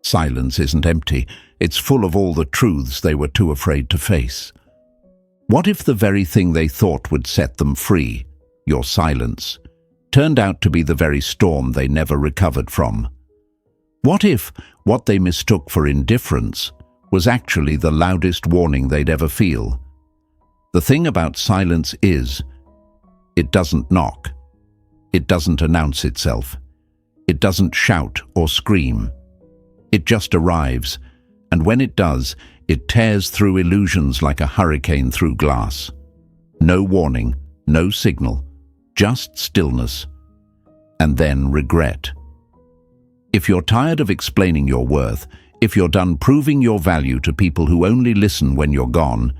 Silence isn't empty. It's full of all the truths they were too afraid to face. What if the very thing they thought would set them free, your silence, turned out to be the very storm they never recovered from? What if what they mistook for indifference was actually the loudest warning they'd ever feel? The thing about silence is, it doesn't knock. It doesn't announce itself. It doesn't shout or scream. It just arrives, and when it does, it tears through illusions like a hurricane through glass. No warning, no signal, just stillness, and then regret. If you're tired of explaining your worth, if you're done proving your value to people who only listen when you're gone,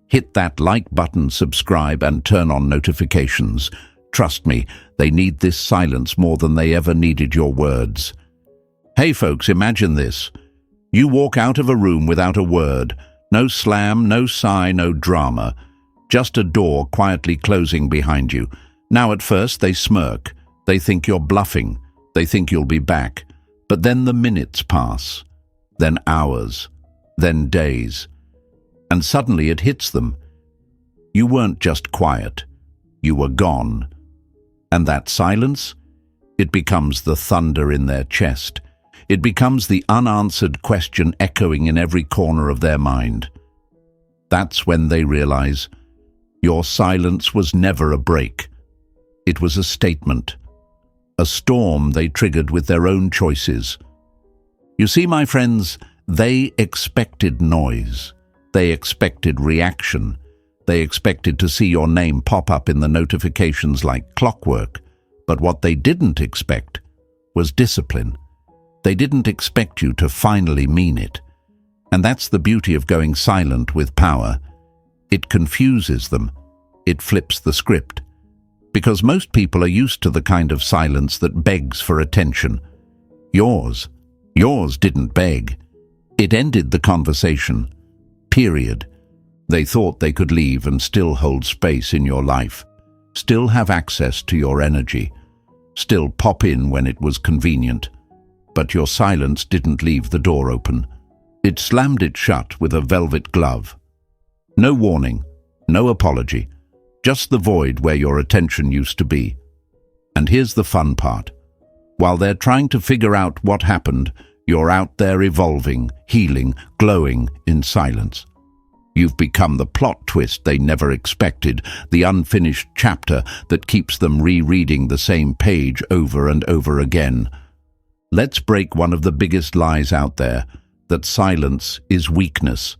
hit that like button, subscribe, and turn on notifications. Trust me, they need this silence more than they ever needed your words. Hey folks, imagine this. You walk out of a room without a word. No slam, no sigh, no drama. Just a door quietly closing behind you. Now at first they smirk. They think you're bluffing. They think you'll be back. But then the minutes pass. Then hours. Then days. And suddenly it hits them. You weren't just quiet. You were gone. And that silence? It becomes the thunder in their chest. It becomes the unanswered question echoing in every corner of their mind. That's when they realize your silence was never a break. It was a statement, a storm they triggered with their own choices. You see, my friends, they expected noise. They expected reaction. They expected to see your name pop up in the notifications like clockwork. But what they didn't expect was discipline. They didn't expect you to finally mean it. And that's the beauty of going silent with power. It confuses them. It flips the script. Because most people are used to the kind of silence that begs for attention. Yours didn't beg. It ended the conversation. Period. They thought they could leave and still hold space in your life. Still have access to your energy. Still pop in when it was convenient. But your silence didn't leave the door open. It slammed it shut with a velvet glove. No warning, no apology, just the void where your attention used to be. And here's the fun part. While they're trying to figure out what happened, you're out there evolving, healing, glowing in silence. You've become the plot twist they never expected, the unfinished chapter that keeps them rereading the same page over and over again. Let's break one of the biggest lies out there, that silence is weakness.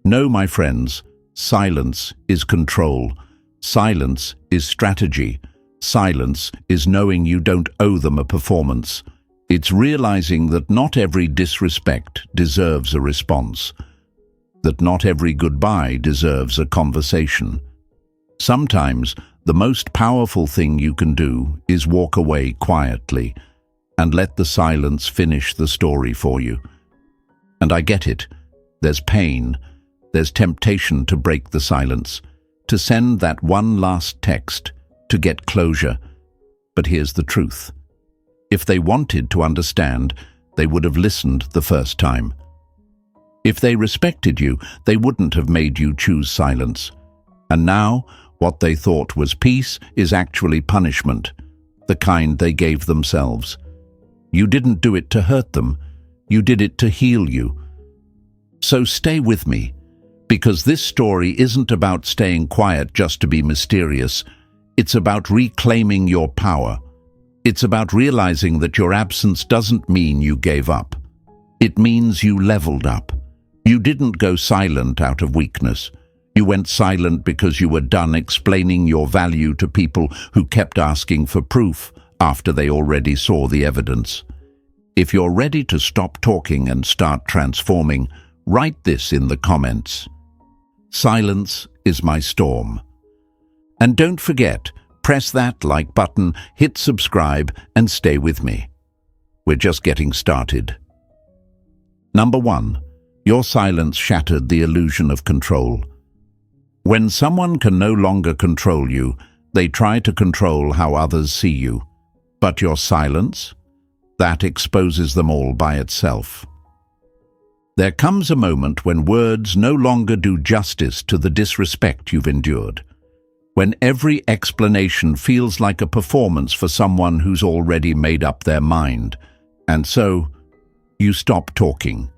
No, my friends, silence is control. Silence is strategy. Silence is knowing you don't owe them a performance. It's realizing that not every disrespect deserves a response. That not every goodbye deserves a conversation. Sometimes the most powerful thing you can do is walk away quietly and let the silence finish the story for you. And I get it. There's pain. There's temptation to break the silence, to send that one last text, to get closure. But here's the truth. If they wanted to understand, they would have listened the first time. If they respected you, they wouldn't have made you choose silence. And now, what they thought was peace is actually punishment, the kind they gave themselves. You didn't do it to hurt them. You did it to heal you. So stay with me, because this story isn't about staying quiet just to be mysterious. It's about reclaiming your power. It's about realizing that your absence doesn't mean you gave up. It means you leveled up. You didn't go silent out of weakness. You went silent because you were done explaining your value to people who kept asking for proof after they already saw the evidence. If you're ready to stop talking and start transforming, write this in the comments. Silence is my storm. And don't forget, press that like button, hit subscribe, and stay with me. We're just getting started. Number 1. Your silence shattered the illusion of control. When someone can no longer control you, they try to control how others see you. But your silence? That exposes them all by itself. There comes a moment when words no longer do justice to the disrespect you've endured, when every explanation feels like a performance for someone who's already made up their mind. And so, you stop talking.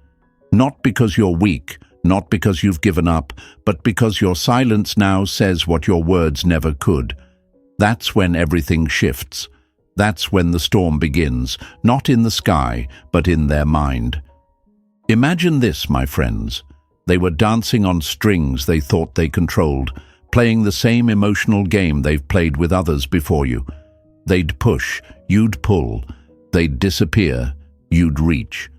Not because you're weak, not because you've given up, but because your silence now says what your words never could. That's when everything shifts. That's when the storm begins, not in the sky, but in their mind. Imagine this, my friends. They were dancing on strings they thought they controlled, playing the same emotional game they've played with others before you. They'd push, you'd pull. They'd disappear, you'd reach.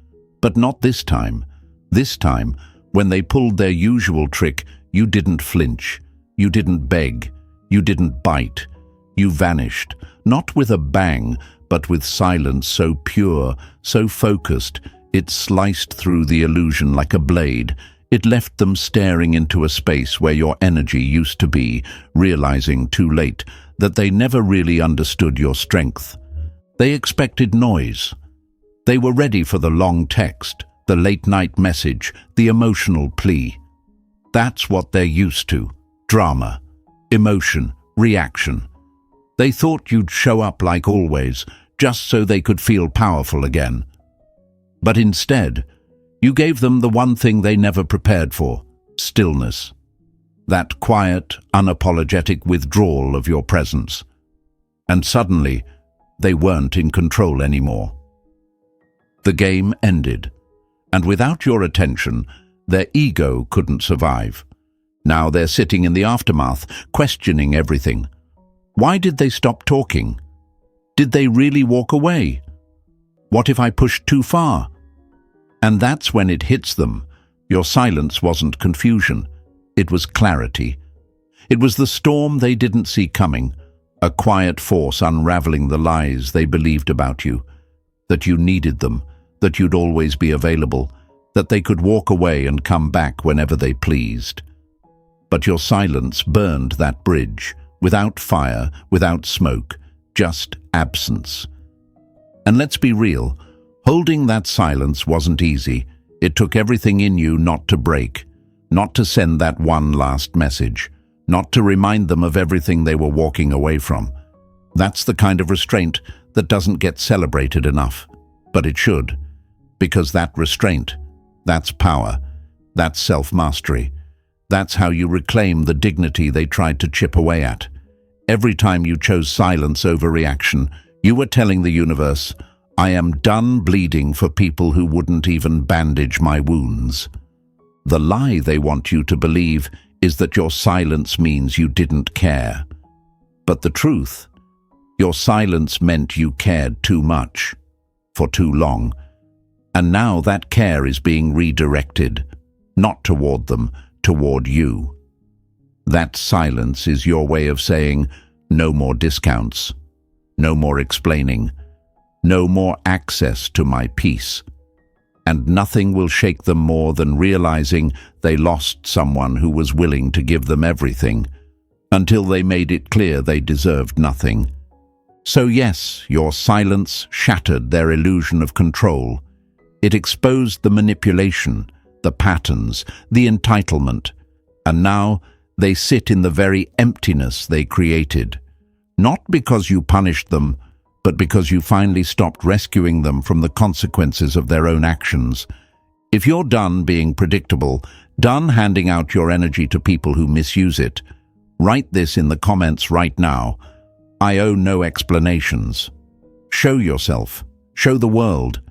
But not this time. This time, when they pulled their usual trick, you didn't flinch. You didn't beg. You didn't bite. You vanished, not with a bang, but with silence so pure, so focused, it sliced through the illusion like a blade. It left them staring into a space where your energy used to be, realizing too late that they never really understood your strength. They expected noise. They were ready for the long text, the late-night message, the emotional plea. That's what they're used to. Drama, emotion, reaction. They thought you'd show up like always, just so they could feel powerful again. But instead, you gave them the one thing they never prepared for: stillness. That quiet, unapologetic withdrawal of your presence. And suddenly, they weren't in control anymore. The game ended, and without your attention, their ego couldn't survive. Now they're sitting in the aftermath, questioning everything. Why did they stop talking? Did they really walk away? What if I pushed too far? And that's when it hits them. Your silence wasn't confusion. It was clarity. It was the storm they didn't see coming, a quiet force unraveling the lies they believed about you, that you needed them, that you'd always be available, that they could walk away and come back whenever they pleased. But your silence burned that bridge, without fire, without smoke, just absence. And let's be real, holding that silence wasn't easy. It took everything in you not to break, not to send that one last message, not to remind them of everything they were walking away from. That's the kind of restraint that doesn't get celebrated enough, but it should, because that restraint, that's power, that's self-mastery. That's how you reclaim the dignity they tried to chip away at. Every time you chose silence over reaction, you were telling the universe, I am done bleeding for people who wouldn't even bandage my wounds. The lie they want you to believe is that your silence means you didn't care. But the truth, your silence meant you cared too much, for too long. And now that care is being redirected, not toward them, toward you. That silence is your way of saying, no more discounts, no more explaining, no more access to my peace. And nothing will shake them more than realizing they lost someone who was willing to give them everything, until they made it clear they deserved nothing. So yes, your silence shattered their illusion of control. It exposed the manipulation, the patterns, the entitlement, and now they sit in the very emptiness they created. Not because you punished them, but because you finally stopped rescuing them from the consequences of their own actions. If you're done being predictable, done handing out your energy to people who misuse it, write this in the comments right now. I owe no explanations. Show yourself. Show the world.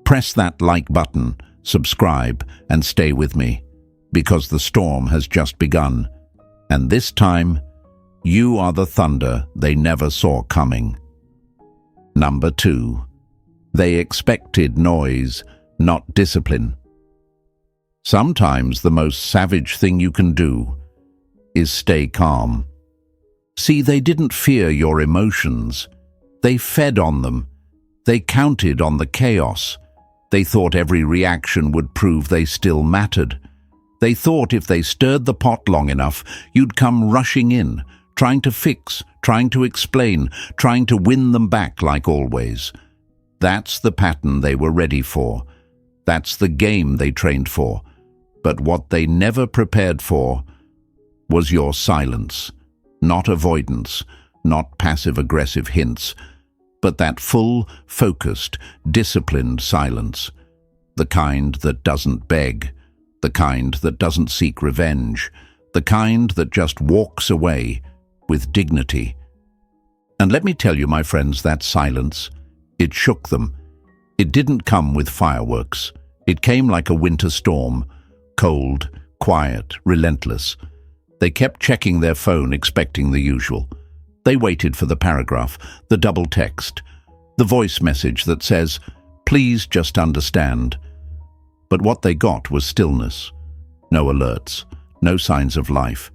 Press that like button, subscribe, and stay with me, because the storm has just begun. And this time, you are the thunder they never saw coming. Number 2. They expected noise, not discipline. Sometimes the most savage thing you can do is stay calm. See, they didn't fear your emotions. They fed on them. They counted on the chaos. They thought every reaction would prove they still mattered. They thought if they stirred the pot long enough, you'd come rushing in, trying to fix, trying to explain, trying to win them back like always. That's the pattern they were ready for. That's the game they trained for. But what they never prepared for was your silence. Not avoidance, not passive-aggressive hints, but that full, focused, disciplined silence. The kind that doesn't beg, the kind that doesn't seek revenge, the kind that just walks away with dignity. And let me tell you, my friends, that silence, it shook them. It didn't come with fireworks. It came like a winter storm, cold, quiet, relentless. They kept checking their phone, expecting the usual. They waited for the paragraph, the double text, the voice message that says, "Please just understand." But what they got was stillness. No alerts, no signs of life.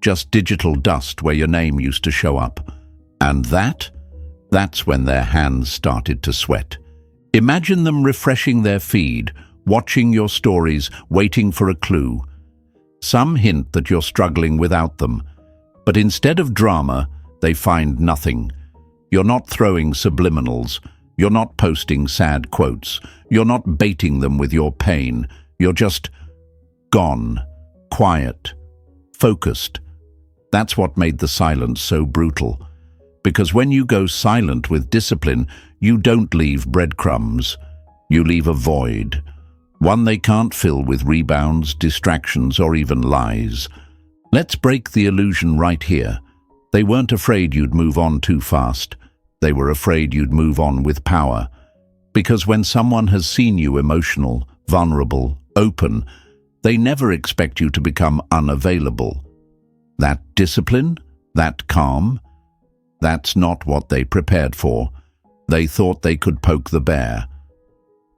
Just digital dust where your name used to show up. And that's when their hands started to sweat. Imagine them refreshing their feed, watching your stories, waiting for a clue. Some hint that you're struggling without them, but instead of drama, they find nothing. You're not throwing subliminals. You're not posting sad quotes. You're not baiting them with your pain. You're just gone, quiet, focused. That's what made the silence so brutal. Because when you go silent with discipline, you don't leave breadcrumbs. You leave a void. One they can't fill with rebounds, distractions, or even lies. Let's break the illusion right here. They weren't afraid you'd move on too fast. They were afraid you'd move on with power. Because when someone has seen you emotional, vulnerable, open, they never expect you to become unavailable. That discipline, that calm, that's not what they prepared for. They thought they could poke the bear.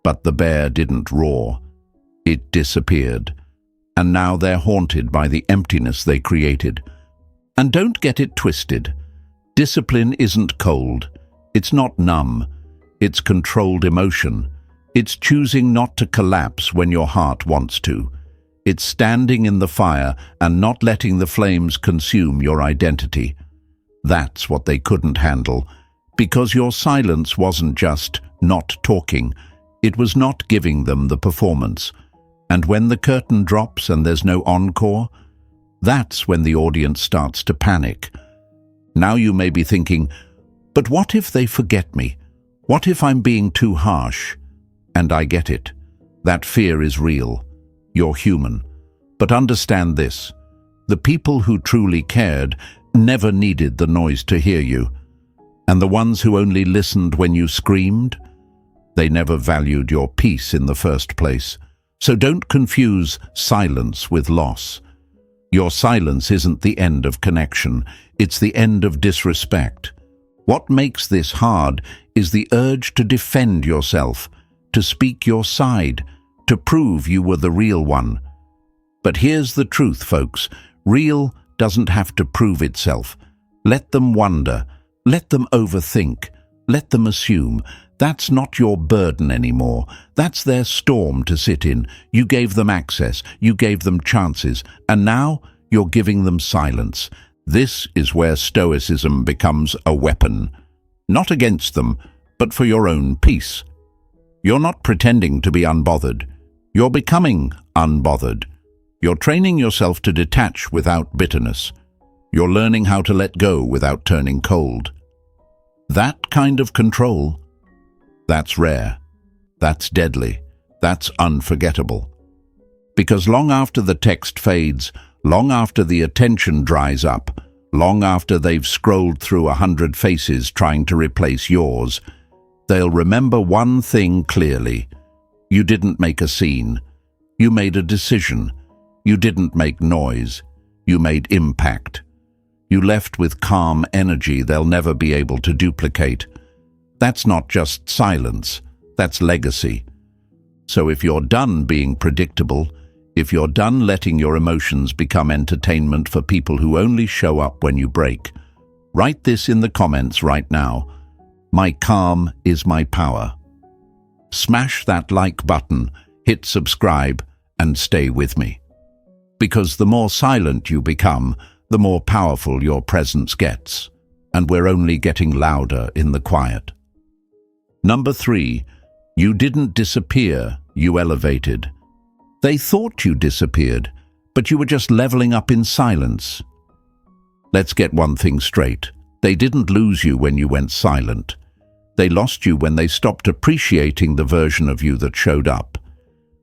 But the bear didn't roar. It disappeared. And now they're haunted by the emptiness they created. And don't get it twisted. Discipline isn't cold. It's not numb. It's controlled emotion. It's choosing not to collapse when your heart wants to. It's standing in the fire and not letting the flames consume your identity. That's what they couldn't handle, because your silence wasn't just not talking. It was not giving them the performance. And when the curtain drops and there's no encore, that's when the audience starts to panic. Now you may be thinking, but what if they forget me? What if I'm being too harsh? And I get it. That fear is real. You're human. But understand this. The people who truly cared never needed the noise to hear you. And the ones who only listened when you screamed, they never valued your peace in the first place. So don't confuse silence with loss. Your silence isn't the end of connection. It's the end of disrespect. What makes this hard is the urge to defend yourself, to speak your side, to prove you were the real one. But here's the truth, folks. Real doesn't have to prove itself. Let them wonder. Let them overthink. Let them assume. That's not your burden anymore. That's their storm to sit in. You gave them access. You gave them chances. And now you're giving them silence. This is where Stoicism becomes a weapon. Not against them, but for your own peace. You're not pretending to be unbothered. You're becoming unbothered. You're training yourself to detach without bitterness. You're learning how to let go without turning cold. That kind of control, that's rare. That's deadly. That's unforgettable. Because long after the text fades, long after the attention dries up, long after they've scrolled through 100 faces trying to replace yours, they'll remember one thing clearly. You didn't make a scene. You made a decision. You didn't make noise. You made impact. You left with calm energy they'll never be able to duplicate. That's not just silence. That's legacy. So if you're done being predictable, if you're done letting your emotions become entertainment for people who only show up when you break, write this in the comments right now. My calm is my power. Smash that like button, hit subscribe, and stay with me. Because the more silent you become, the more powerful your presence gets. And we're only getting louder in the quiet. Number 3, you didn't disappear, you elevated. They thought you disappeared, but you were just leveling up in silence. Let's get one thing straight. They didn't lose you when you went silent. They lost you when they stopped appreciating the version of you that showed up.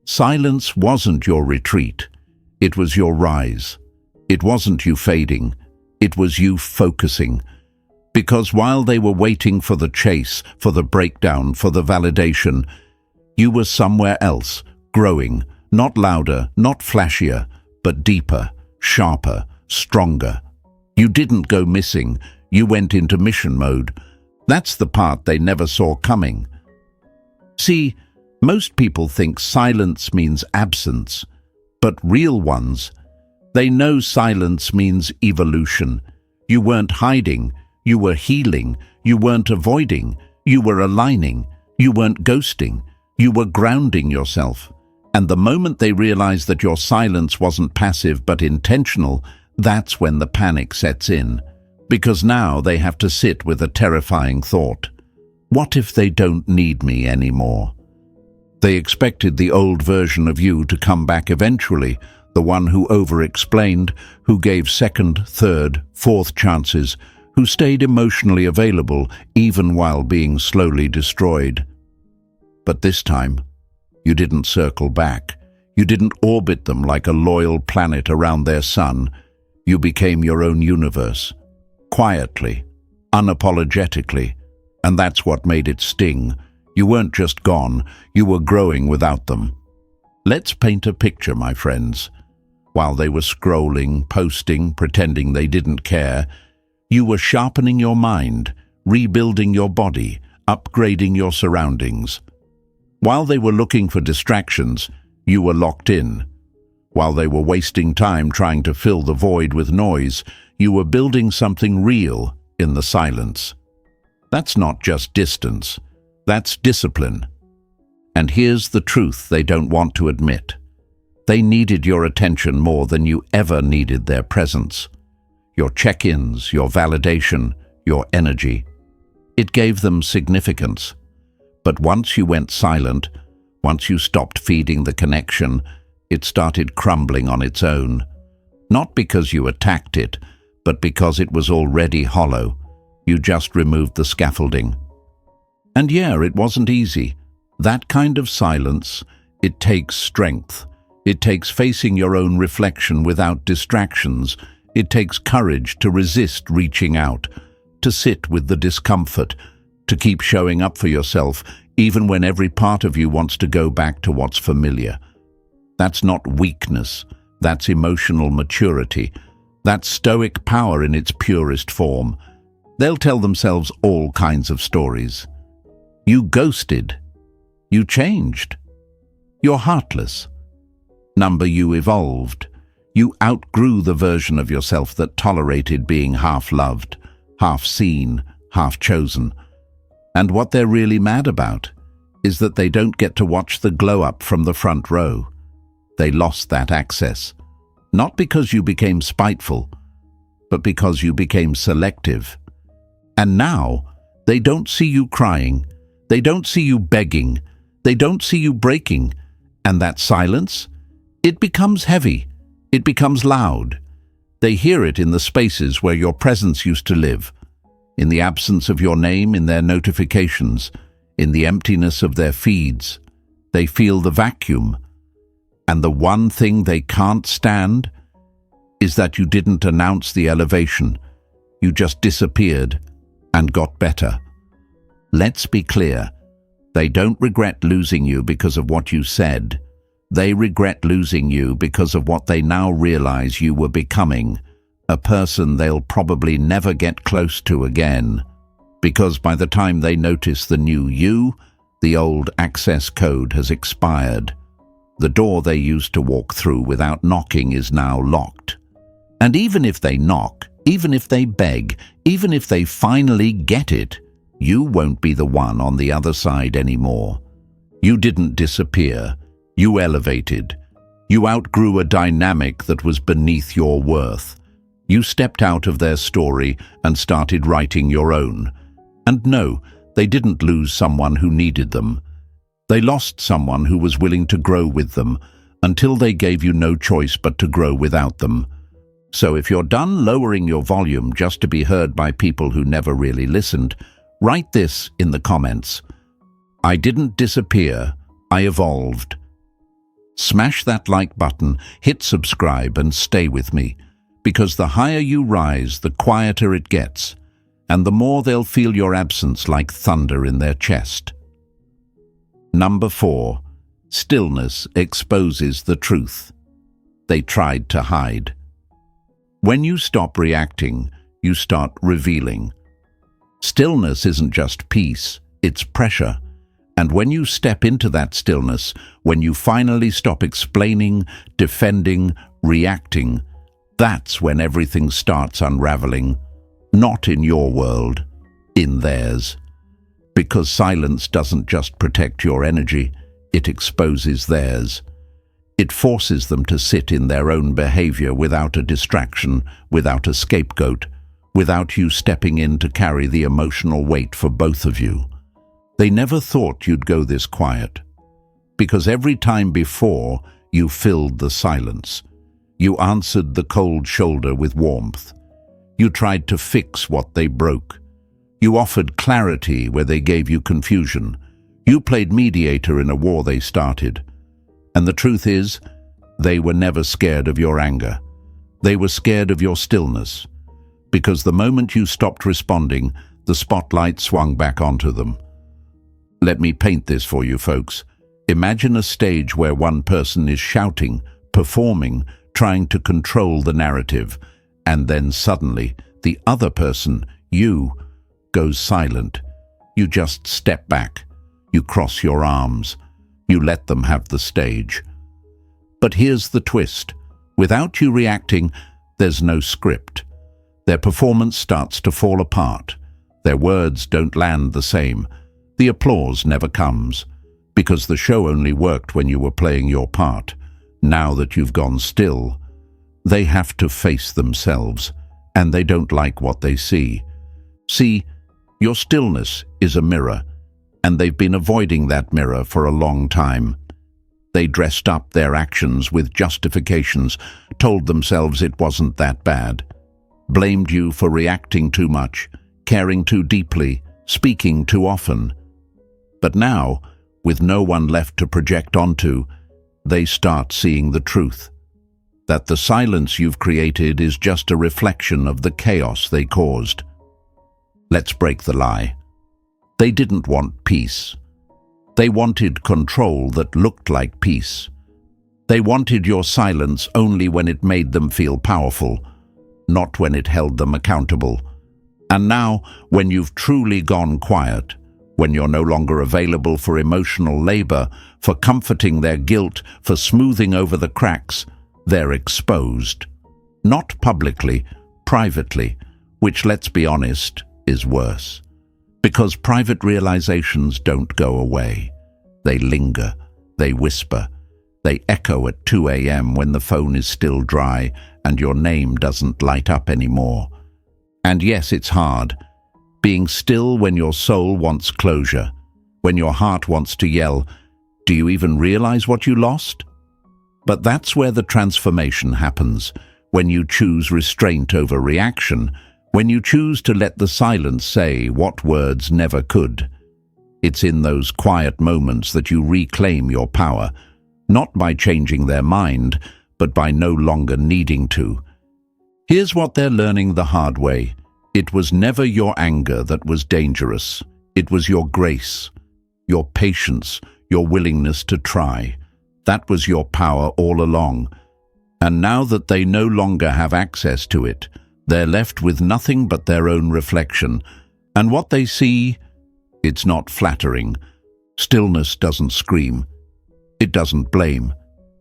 Silence wasn't your retreat. It was your rise. It wasn't you fading. It was you focusing. Because while they were waiting for the chase, for the breakdown, for the validation, you were somewhere else, growing, not louder, not flashier, but deeper, sharper, stronger. You didn't go missing. You went into mission mode. That's the part they never saw coming. See, most people think silence means absence, but real ones, they know silence means evolution. You weren't hiding, you were healing, you weren't avoiding, you were aligning, you weren't ghosting, you were grounding yourself. And the moment they realized that your silence wasn't passive but intentional, that's when the panic sets in. Because now they have to sit with a terrifying thought. What if they don't need me anymore? They expected the old version of you to come back eventually, the one who over-explained, who gave second, third, fourth chances, who stayed emotionally available even while being slowly destroyed. But this time, you didn't circle back. You didn't orbit them like a loyal planet around their sun. You became your own universe. Quietly, unapologetically, and that's what made it sting. You weren't just gone, you were growing without them. Let's paint a picture, my friends. While they were scrolling, posting, pretending they didn't care, you were sharpening your mind, rebuilding your body, upgrading your surroundings. While they were looking for distractions, you were locked in. While they were wasting time trying to fill the void with noise, you were building something real in the silence. That's not just distance, that's discipline. And here's the truth they don't want to admit. They needed your attention more than you ever needed their presence. Your check-ins, your validation, your energy. It gave them significance. But once you went silent, once you stopped feeding the connection, it started crumbling on its own. Not because you attacked it, but because it was already hollow. You just removed the scaffolding. And yeah, it wasn't easy. That kind of silence, it takes strength. It takes facing your own reflection without distractions. It takes courage to resist reaching out, to sit with the discomfort, to keep showing up for yourself, even when every part of you wants to go back to what's familiar. That's not weakness. That's emotional maturity. That's Stoic power in its purest form. They'll tell themselves all kinds of stories. You ghosted. You changed. You're heartless. You evolved. You outgrew the version of yourself that tolerated being half-loved, half-seen, half-chosen. And what they're really mad about is that they don't get to watch the glow-up from the front row. They lost that access. Not because you became spiteful, but because you became selective. And now, they don't see you crying, they don't see you begging, they don't see you breaking, and that silence, it becomes heavy, it becomes loud. They hear it in the spaces where your presence used to live, in the absence of your name in their notifications, in the emptiness of their feeds. They feel the vacuum. And the one thing they can't stand is that you didn't announce the elevation. You just disappeared and got better. Let's be clear. They don't regret losing you because of what you said. They regret losing you because of what they now realize you were becoming, a person they'll probably never get close to again. Because by the time they notice the new you, the old access code has expired. The door they used to walk through without knocking is now locked. And even if they knock, even if they beg, even if they finally get it, you won't be the one on the other side anymore. You didn't disappear. You elevated. You outgrew a dynamic that was beneath your worth. You stepped out of their story and started writing your own. And no, they didn't lose someone who needed them. They lost someone who was willing to grow with them until they gave you no choice but to grow without them. So if you're done lowering your volume just to be heard by people who never really listened, write this in the comments. I didn't disappear, I evolved. Smash that like button, hit subscribe and stay with me, because the higher you rise, the quieter it gets, and the more they'll feel your absence like thunder in their chest. Number 4. Stillness exposes the truth they tried to hide. When you stop reacting, you start revealing. Stillness isn't just peace, it's pressure. And when you step into that stillness, when you finally stop explaining, defending, reacting, that's when everything starts unraveling. Not in your world, in theirs. Because silence doesn't just protect your energy, it exposes theirs. It forces them to sit in their own behavior without a distraction, without a scapegoat, without you stepping in to carry the emotional weight for both of you. They never thought you'd go this quiet, because every time before you filled the silence. You answered the cold shoulder with warmth. You tried to fix what they broke. You offered clarity where they gave you confusion. You played mediator in a war they started. And the truth is, they were never scared of your anger. They were scared of your stillness, because the moment you stopped responding, the spotlight swung back onto them. Let me paint this for you, folks. Imagine a stage where one person is shouting, performing, trying to control the narrative, and then suddenly the other person, you, goes silent. You just step back. You cross your arms. You let them have the stage. But here's the twist. Without you reacting, there's no script. Their performance starts to fall apart. Their words don't land the same. The applause never comes, because the show only worked when you were playing your part. Now that you've gone still, they have to face themselves, and they don't like what they see. See, your stillness is a mirror, and they've been avoiding that mirror for a long time. They dressed up their actions with justifications, told themselves it wasn't that bad, blamed you for reacting too much, caring too deeply, speaking too often. But now, with no one left to project onto, they start seeing the truth. That the silence you've created is just a reflection of the chaos they caused. Let's break the lie. They didn't want peace. They wanted control that looked like peace. They wanted your silence only when it made them feel powerful, not when it held them accountable. And now, when you've truly gone quiet, when you're no longer available for emotional labor, for comforting their guilt, for smoothing over the cracks, they're exposed. Not publicly, privately, which, let's be honest, is worse. Because private realizations don't go away. They linger, they whisper, they echo at 2 a.m. when the phone is still dry and your name doesn't light up anymore. And yes, it's hard. Being still when your soul wants closure, when your heart wants to yell, "Do you even realize what you lost?" But that's where the transformation happens, when you choose restraint over reaction, when you choose to let the silence say what words never could. It's in those quiet moments that you reclaim your power, not by changing their mind, but by no longer needing to. Here's what they're learning the hard way. It was never your anger that was dangerous. It was your grace, your patience, your willingness to try. That was your power all along. And now that they no longer have access to it, they're left with nothing but their own reflection. And what they see, it's not flattering. Stillness doesn't scream. It doesn't blame.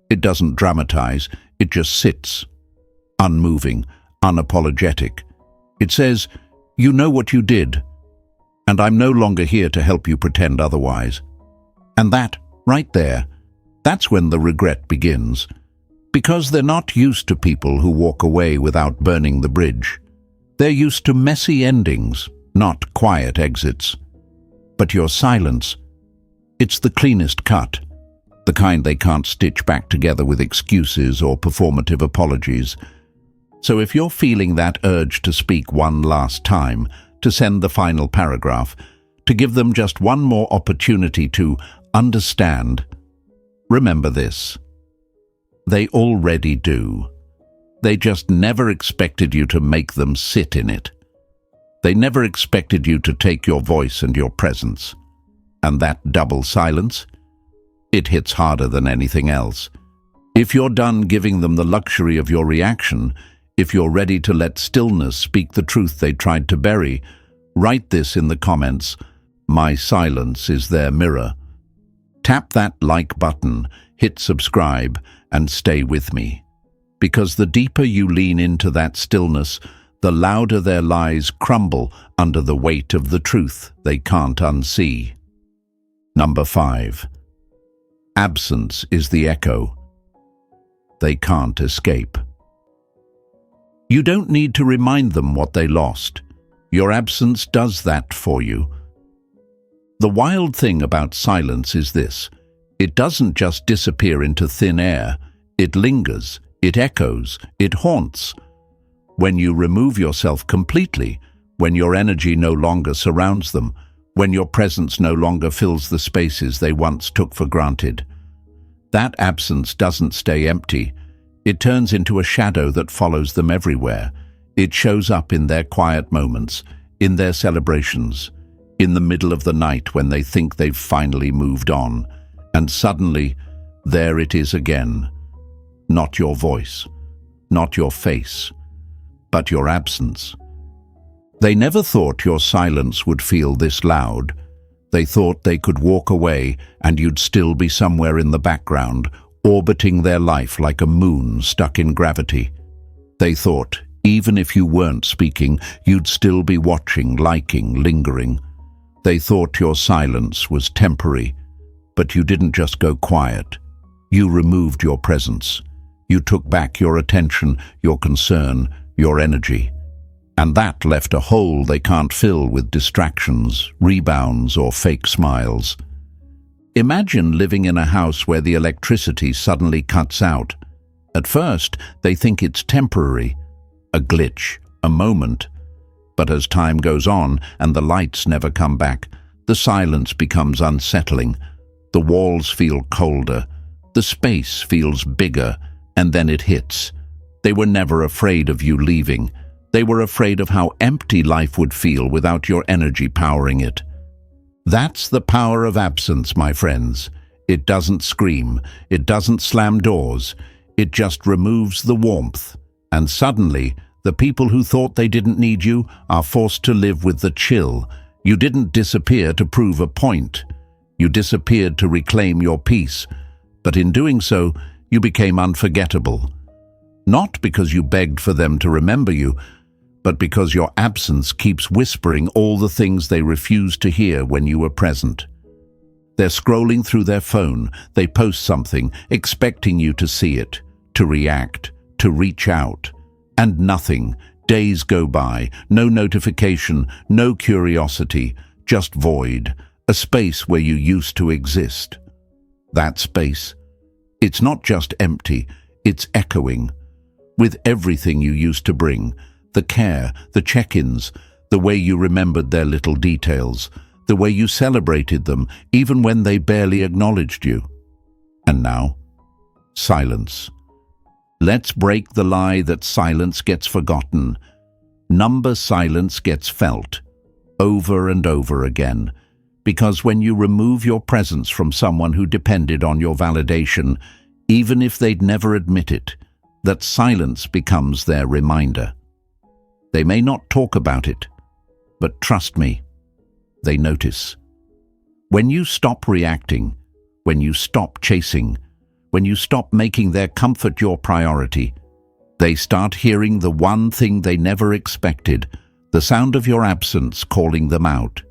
It doesn't dramatize. It just sits, unmoving, unapologetic. It says, "You know what you did, and I'm no longer here to help you pretend otherwise." And that, right there, that's when the regret begins. Because they're not used to people who walk away without burning the bridge. They're used to messy endings, not quiet exits. But your silence, It's the cleanest cut, the kind they can't stitch back together with excuses or performative apologies. So if you're feeling that urge to speak one last time, to send the final paragraph, to give them just one more opportunity to understand, remember this: they already do. They just never expected you to make them sit in it. They never expected you to take your voice and your presence. And that double silence? It hits harder than anything else. If you're done giving them the luxury of your reaction, if you're ready to let stillness speak the truth they tried to bury, write this in the comments: my silence is their mirror. Tap that like button, hit subscribe, and stay with me. Because the deeper you lean into that stillness, the louder their lies crumble under the weight of the truth they can't unsee. Number 5. Absence is the echo they can't escape. You don't need to remind them what they lost. Your absence does that for you. The wild thing about silence is this: it doesn't just disappear into thin air. It lingers, it echoes, it haunts. When you remove yourself completely, when your energy no longer surrounds them, when your presence no longer fills the spaces they once took for granted, that absence doesn't stay empty. It turns into a shadow that follows them everywhere. It shows up in their quiet moments, in their celebrations, in the middle of the night when they think they've finally moved on. And suddenly, there it is again. Not your voice, not your face, but your absence. They never thought your silence would feel this loud. They thought they could walk away and you'd still be somewhere in the background, orbiting their life like a moon stuck in gravity. They thought, even if you weren't speaking, you'd still be watching, liking, lingering. They thought your silence was temporary, but you didn't just go quiet. You removed your presence. You took back your attention, your concern, your energy. And that left a hole they can't fill with distractions, rebounds, or fake smiles. Imagine living in a house where the electricity suddenly cuts out. At first, they think it's temporary, a glitch, a moment. But as time goes on and the lights never come back, the silence becomes unsettling. The walls feel colder, the space feels bigger, and then it hits. They were never afraid of you leaving. They were afraid of how empty life would feel without your energy powering it. That's the power of absence, my friends. It doesn't scream, it doesn't slam doors, it just removes the warmth. And suddenly, the people who thought they didn't need you are forced to live with the chill. You didn't disappear to prove a point. You disappeared to reclaim your peace. But in doing so, you became unforgettable. Not because you begged for them to remember you, but because your absence keeps whispering all the things they refused to hear when you were present. They're scrolling through their phone, they post something, expecting you to see it, to react, to reach out. And nothing. Days go by, no notification, no curiosity, just void, a space where you used to exist. That space, it's not just empty, it's echoing, with everything you used to bring. The care, the check-ins, the way you remembered their little details, the way you celebrated them, even when they barely acknowledged you. And now, silence. Let's break the lie that silence gets forgotten. Number silence gets felt, over and over again. Because when you remove your presence from someone who depended on your validation, even if they'd never admit it, that silence becomes their reminder. They may not talk about it, but trust me, they notice. When you stop reacting, when you stop chasing, when you stop making their comfort your priority, they start hearing the one thing they never expected, the sound of your absence calling them out.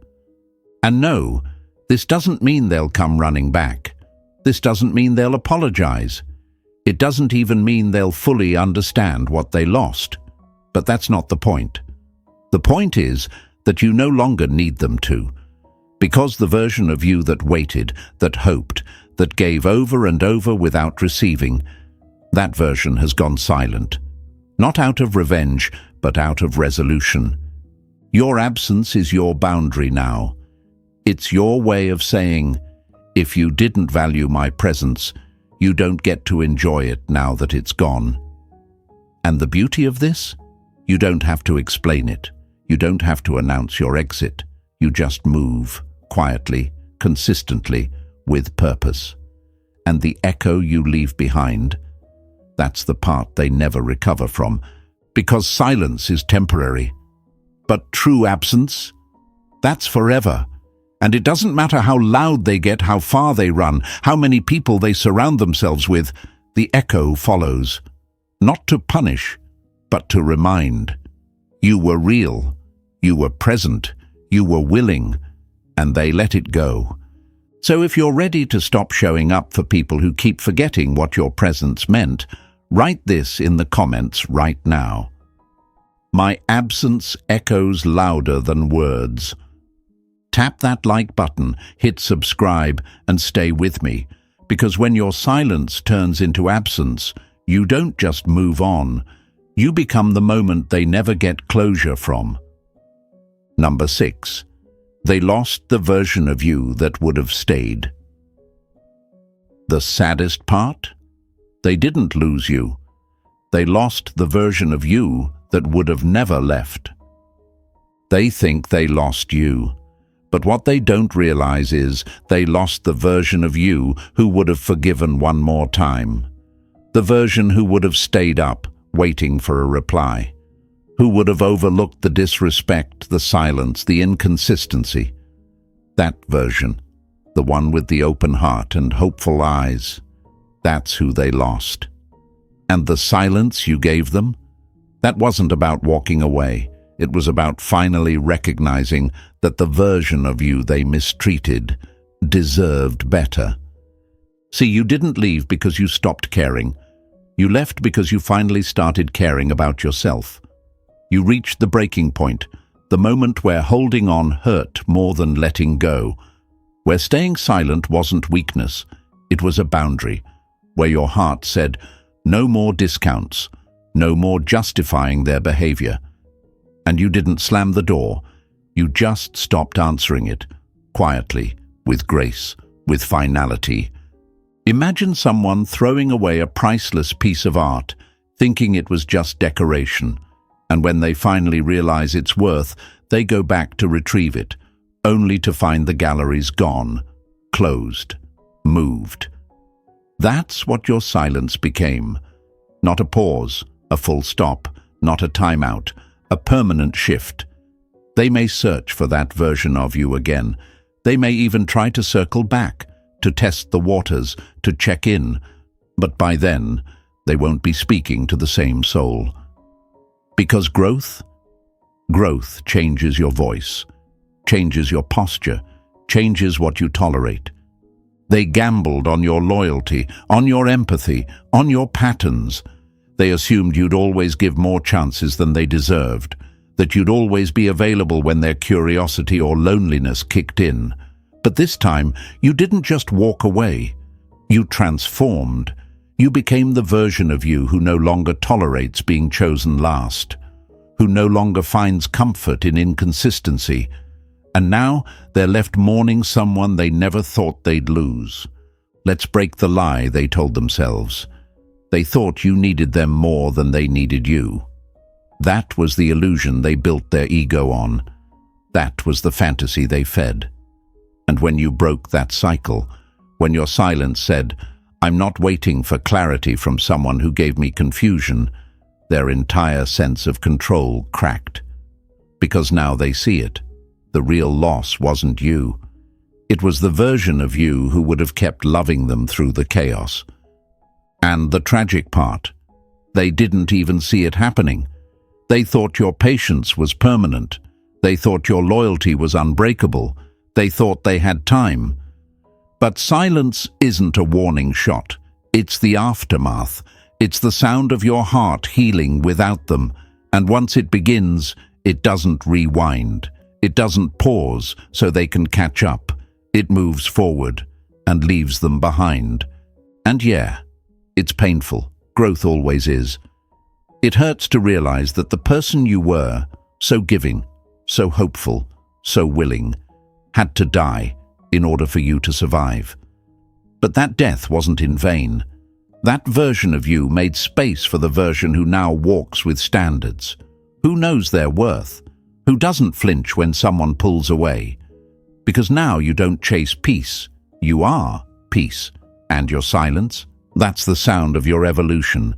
And no, this doesn't mean they'll come running back. This doesn't mean they'll apologize. It doesn't even mean they'll fully understand what they lost. But that's not the point. The point is that you no longer need them to, Because the version of you that waited, that hoped, that gave over and over without receiving, that version has gone silent. Not out of revenge, but out of resolution. Your absence is your boundary now. It's your way of saying, if you didn't value my presence, you don't get to enjoy it now that it's gone. And the beauty of this? You don't have to explain it. You don't have to announce your exit. You just move, quietly, consistently, with purpose. And the echo you leave behind, that's the part they never recover from, because silence is temporary. But true absence, that's forever. And it doesn't matter how loud they get, how far they run, how many people they surround themselves with, the echo follows. Not to punish, but to remind. You were real, you were present, you were willing, and they let it go. So if you're ready to stop showing up for people who keep forgetting what your presence meant, write this in the comments right now. My absence echoes louder than words. Tap that like button, hit subscribe, and stay with me, because when your silence turns into absence, you don't just move on, you become the moment they never get closure from. Number 6. They lost the version of you that would have stayed. The saddest part? They didn't lose you. They lost the version of you that would have never left. They think they lost you, but what they don't realize is they lost the version of you who would have forgiven one more time. The version who would have stayed up, waiting for a reply. Who would have overlooked the disrespect, the silence, the inconsistency. That version, the one with the open heart and hopeful eyes, that's who they lost. And the silence you gave them? That wasn't about walking away. It was about finally recognizing that the version of you they mistreated deserved better. See, you didn't leave because you stopped caring. You left because you finally started caring about yourself. You reached the breaking point, the moment where holding on hurt more than letting go, where staying silent wasn't weakness, it was a boundary, where your heart said, no more discounts, no more justifying their behavior. And you didn't slam the door, you just stopped answering it, quietly, with grace, with finality. Imagine someone throwing away a priceless piece of art, thinking it was just decoration, and when they finally realize its worth, they go back to retrieve it, only to find the galleries gone, closed, moved. That's what your silence became. Not a pause, a full stop, not a timeout, a permanent shift. They may search for that version of you again. They may even try to circle back, to test the waters, to check in. But by then, they won't be speaking to the same soul. Because growth changes your voice, changes your posture, changes what you tolerate. They gambled on your loyalty, on your empathy, on your patterns. They assumed you'd always give more chances than they deserved, that you'd always be available when their curiosity or loneliness kicked in. But this time, you didn't just walk away. You transformed. You became the version of you who no longer tolerates being chosen last, who no longer finds comfort in inconsistency. And now they're left mourning someone they never thought they'd lose. Let's break the lie they told themselves. They thought you needed them more than they needed you. That was the illusion they built their ego on. That was the fantasy they fed. And when you broke that cycle, when your silence said, I'm not waiting for clarity from someone who gave me confusion, their entire sense of control cracked. Because now they see it. The real loss wasn't you. It was the version of you who would have kept loving them through the chaos. And the tragic part, they didn't even see it happening. They thought your patience was permanent. They thought your loyalty was unbreakable. They thought they had time. But silence isn't a warning shot. It's the aftermath. It's the sound of your heart healing without them. And once it begins, it doesn't rewind. It doesn't pause so they can catch up. It moves forward and leaves them behind. And yeah, it's painful. Growth always is. It hurts to realize that the person you were, so giving, so hopeful, so willing, had to die in order for you to survive. But that death wasn't in vain. That version of you made space for the version who now walks with standards, who knows their worth, who doesn't flinch when someone pulls away. Because now you don't chase peace, you are peace. And your silence, that's the sound of your evolution.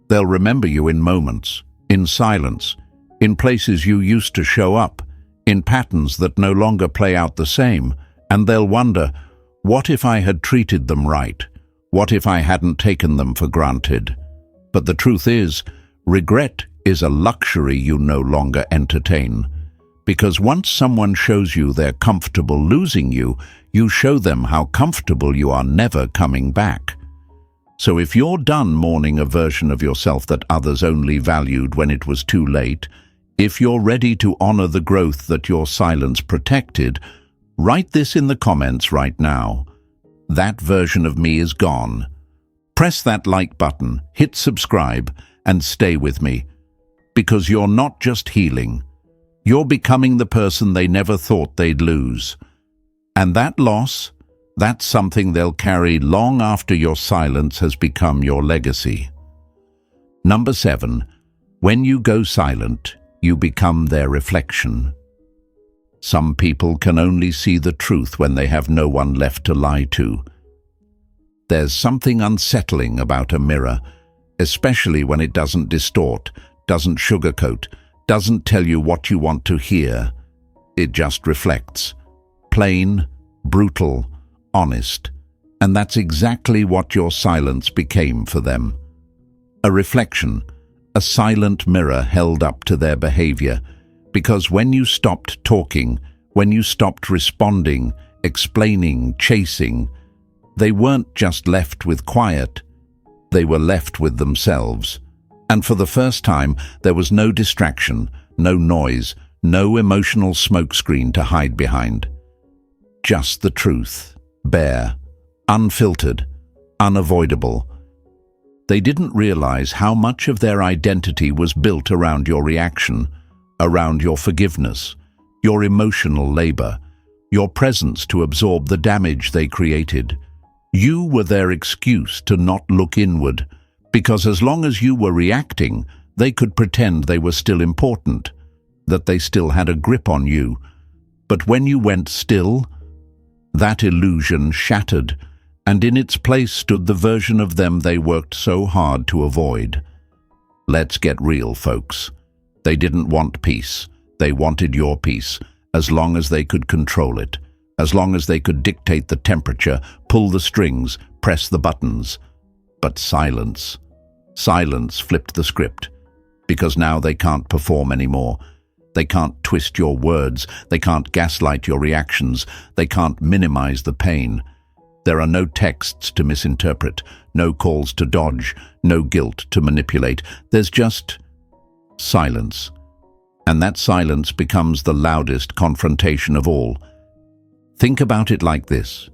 They'll remember you in moments, in silence, in places you used to show up, in patterns that no longer play out the same, and they'll wonder, what if I had treated them right? What if I hadn't taken them for granted? But the truth is, regret is a luxury you no longer entertain. Because once someone shows you they're comfortable losing you, you show them how comfortable you are never coming back. So if you're done mourning a version of yourself that others only valued when it was too late, if you're ready to honor the growth that your silence protected, write this in the comments right now. That version of me is gone. Press that like button, hit subscribe, and stay with me. Because you're not just healing. You're becoming the person they never thought they'd lose. And that loss, that's something they'll carry long after your silence has become your legacy. Number 7. When you go silent, you become their reflection. Some people can only see the truth when they have no one left to lie to. There's something unsettling about a mirror, especially when it doesn't distort, doesn't sugarcoat, doesn't tell you what you want to hear. It just reflects. Plain, brutal, honest. And that's exactly what your silence became for them. A reflection, a silent mirror held up to their behavior. Because when you stopped talking, when you stopped responding, explaining, chasing, they weren't just left with quiet, they were left with themselves. And for the first time, there was no distraction, no noise, no emotional smokescreen to hide behind. Just the truth, bare, unfiltered, unavoidable. They didn't realize how much of their identity was built around your reaction, around your forgiveness, your emotional labor, your presence to absorb the damage they created. You were their excuse to not look inward, because as long as you were reacting, they could pretend they were still important, that they still had a grip on you. But when you went still, that illusion shattered, and in its place stood the version of them they worked so hard to avoid. Let's get real, folks. They didn't want peace. They wanted your peace, as long as they could control it, as long as they could dictate the temperature, pull the strings, press the buttons. But silence. Silence flipped the script, because now they can't perform anymore. They can't twist your words, they can't gaslight your reactions, they can't minimize the pain. There are no texts to misinterpret, no calls to dodge, no guilt to manipulate. There's just silence. And that silence becomes the loudest confrontation of all. Think about it like this.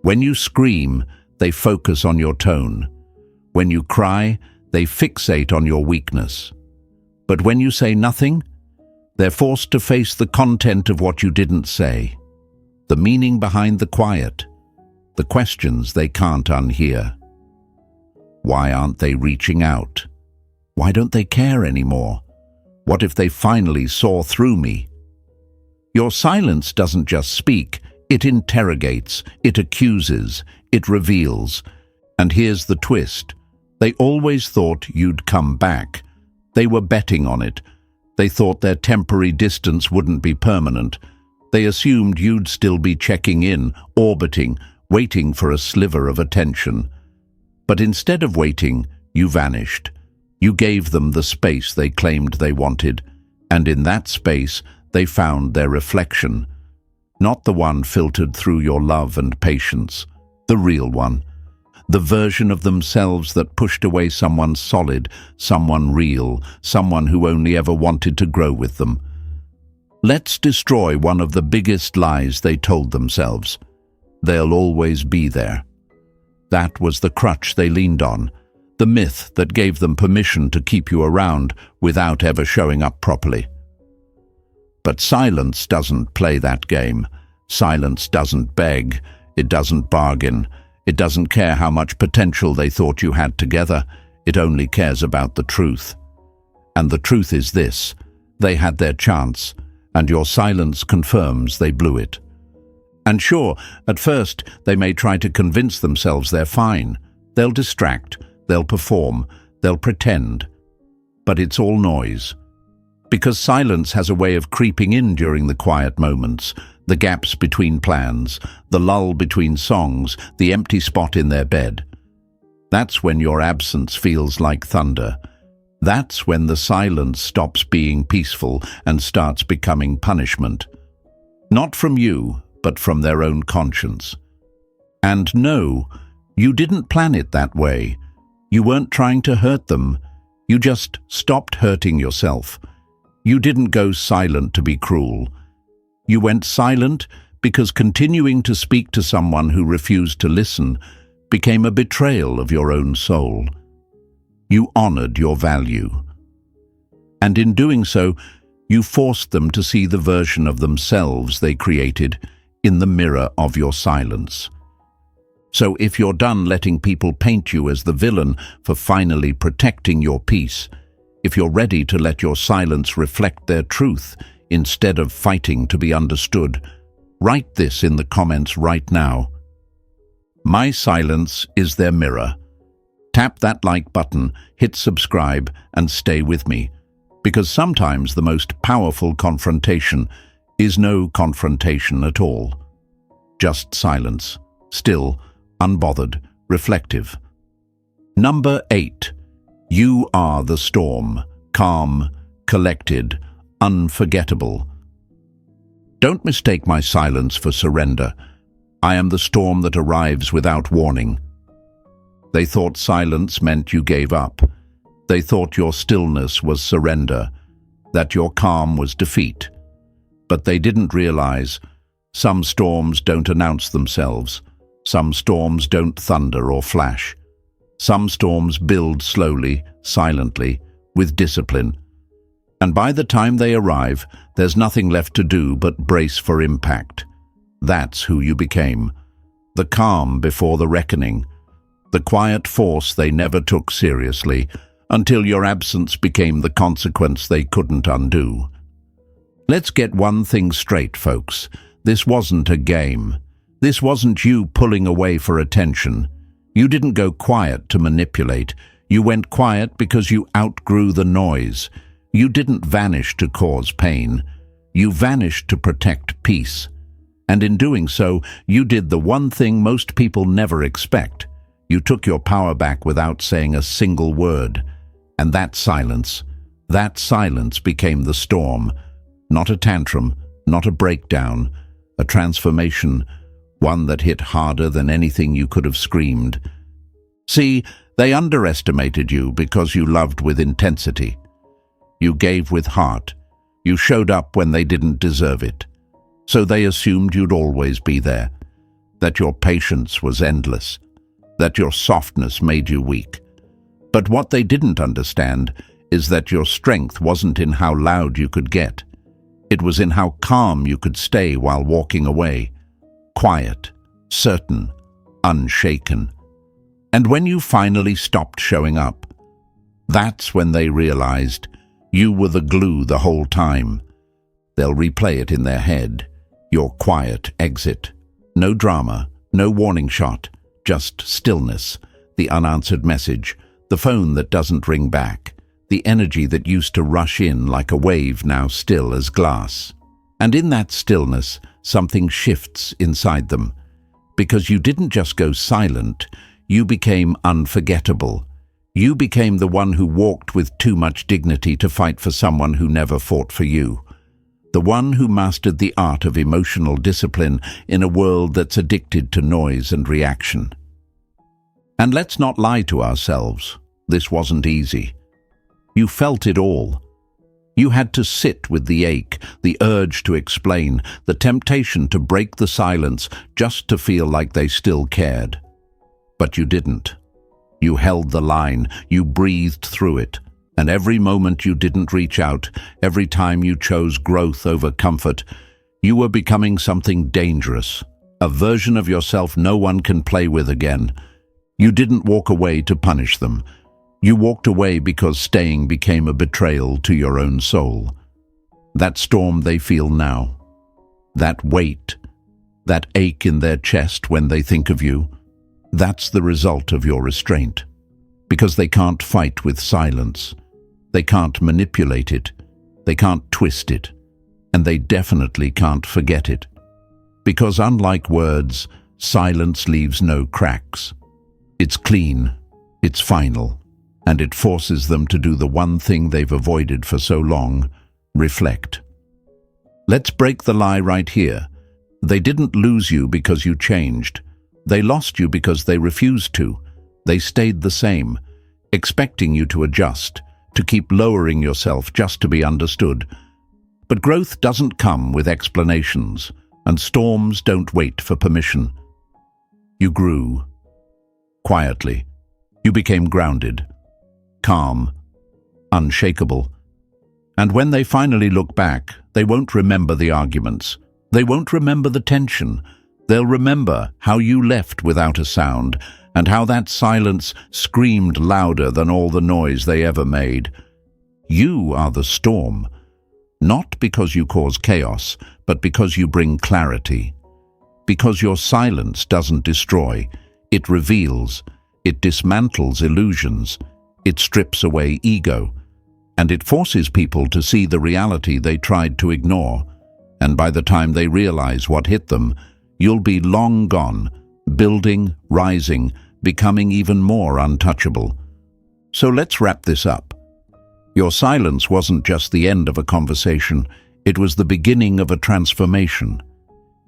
When you scream, they focus on your tone. When you cry, they fixate on your weakness. But when you say nothing, they're forced to face the content of what you didn't say, the meaning behind the quiet, the questions they can't unhear. Why aren't they reaching out? Why don't they care anymore? What if they finally saw through me? Your silence doesn't just speak, it interrogates, it accuses, it reveals. And here's the twist. They always thought you'd come back. They were betting on it. They thought their temporary distance wouldn't be permanent. They assumed you'd still be checking in, orbiting, waiting for a sliver of attention. But instead of waiting, you vanished. You gave them the space they claimed they wanted, and in that space they found their reflection. Not the one filtered through your love and patience, the real one. The version of themselves that pushed away someone solid, someone real, someone who only ever wanted to grow with them. Let's destroy one of the biggest lies they told themselves. They'll always be there. That was the crutch they leaned on, the myth that gave them permission to keep you around without ever showing up properly. But silence doesn't play that game. Silence doesn't beg. It doesn't bargain. It doesn't care how much potential they thought you had together. It only cares about the truth. And the truth is this: they had their chance, and your silence confirms they blew it. And sure, at first, they may try to convince themselves they're fine. They'll distract, they'll perform, they'll pretend. But it's all noise. Because silence has a way of creeping in during the quiet moments, the gaps between plans, the lull between songs, the empty spot in their bed. That's when your absence feels like thunder. That's when the silence stops being peaceful and starts becoming punishment. Not from you, but from their own conscience. And no, you didn't plan it that way. You weren't trying to hurt them. You just stopped hurting yourself. You didn't go silent to be cruel. You went silent because continuing to speak to someone who refused to listen became a betrayal of your own soul. You honored your value. And in doing so, you forced them to see the version of themselves they created in the mirror of your silence. So if you're done letting people paint you as the villain for finally protecting your peace, if you're ready to let your silence reflect their truth instead of fighting to be understood, write this in the comments right now. My silence is their mirror. Tap that like button, hit subscribe, and stay with me. Because sometimes the most powerful confrontation is no confrontation at all. Just silence, still, unbothered, reflective. Number 8. You are the storm, calm, collected, unforgettable. Don't mistake my silence for surrender. I am the storm that arrives without warning. They thought silence meant you gave up. They thought your stillness was surrender, that your calm was defeat. But they didn't realize some storms don't announce themselves. Some storms don't thunder or flash. Some storms build slowly, silently, with discipline. And by the time they arrive, there's nothing left to do but brace for impact. That's who you became. The calm before the reckoning. The quiet force they never took seriously, until your absence became the consequence they couldn't undo. Let's get one thing straight, folks. This wasn't a game. This wasn't you pulling away for attention. You didn't go quiet to manipulate. You went quiet because you outgrew the noise. You didn't vanish to cause pain. You vanished to protect peace. And in doing so, you did the one thing most people never expect. You took your power back without saying a single word. And that silence became the storm. Not a tantrum, not a breakdown, a transformation, one that hit harder than anything you could have screamed. See, they underestimated you because you loved with intensity. You gave with heart. You showed up when they didn't deserve it. So they assumed you'd always be there, that your patience was endless, that your softness made you weak. But what they didn't understand is that your strength wasn't in how loud you could get. It was in how calm you could stay while walking away. Quiet, certain, unshaken. And when you finally stopped showing up, that's when they realized you were the glue the whole time. They'll replay it in their head. Your quiet exit. No drama, no warning shot, just stillness, the unanswered message, the phone that doesn't ring back, the energy that used to rush in like a wave now still as glass. And in that stillness, something shifts inside them. Because you didn't just go silent, you became unforgettable. You became the one who walked with too much dignity to fight for someone who never fought for you. The one who mastered the art of emotional discipline in a world that's addicted to noise and reaction. And let's not lie to ourselves. This wasn't easy. You felt it all. You had to sit with the ache, the urge to explain, the temptation to break the silence just to feel like they still cared. But you didn't. You held the line, you breathed through it, and every moment you didn't reach out, every time you chose growth over comfort, you were becoming something dangerous, a version of yourself no one can play with again. You didn't walk away to punish them. You walked away because staying became a betrayal to your own soul. That storm they feel now, that weight, that ache in their chest when they think of you, that's the result of your restraint. Because they can't fight with silence. They can't manipulate it. They can't twist it. And they definitely can't forget it. Because unlike words, silence leaves no cracks. It's clean, it's final, and it forces them to do the one thing they've avoided for so long: reflect. Let's break the lie right here. They didn't lose you because you changed. They lost you because they refused to. They stayed the same, expecting you to adjust, to keep lowering yourself just to be understood. But growth doesn't come with explanations, and storms don't wait for permission. You grew. Quietly. You became grounded, calm, unshakable. And when they finally look back, they won't remember the arguments. They won't remember the tension. They'll remember how you left without a sound, and how that silence screamed louder than all the noise they ever made. You are the storm, not because you cause chaos, but because you bring clarity. Because your silence doesn't destroy, it reveals, it dismantles illusions, it strips away ego, and it forces people to see the reality they tried to ignore. And by the time they realize what hit them, you'll be long gone, building, rising, becoming even more untouchable. So let's wrap this up. Your silence wasn't just the end of a conversation, it was the beginning of a transformation.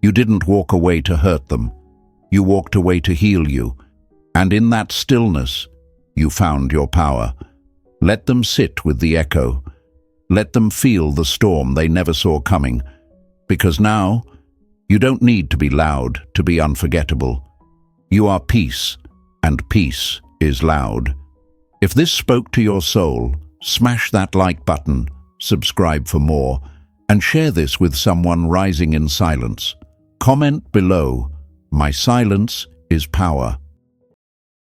You didn't walk away to hurt them. You walked away to heal you. And in that stillness, you found your power. Let them sit with the echo. Let them feel the storm they never saw coming. Because now, you don't need to be loud to be unforgettable. You are peace, and peace is loud. If this spoke to your soul, smash that like button, subscribe for more, and share this with someone rising in silence. Comment below, "My silence is power."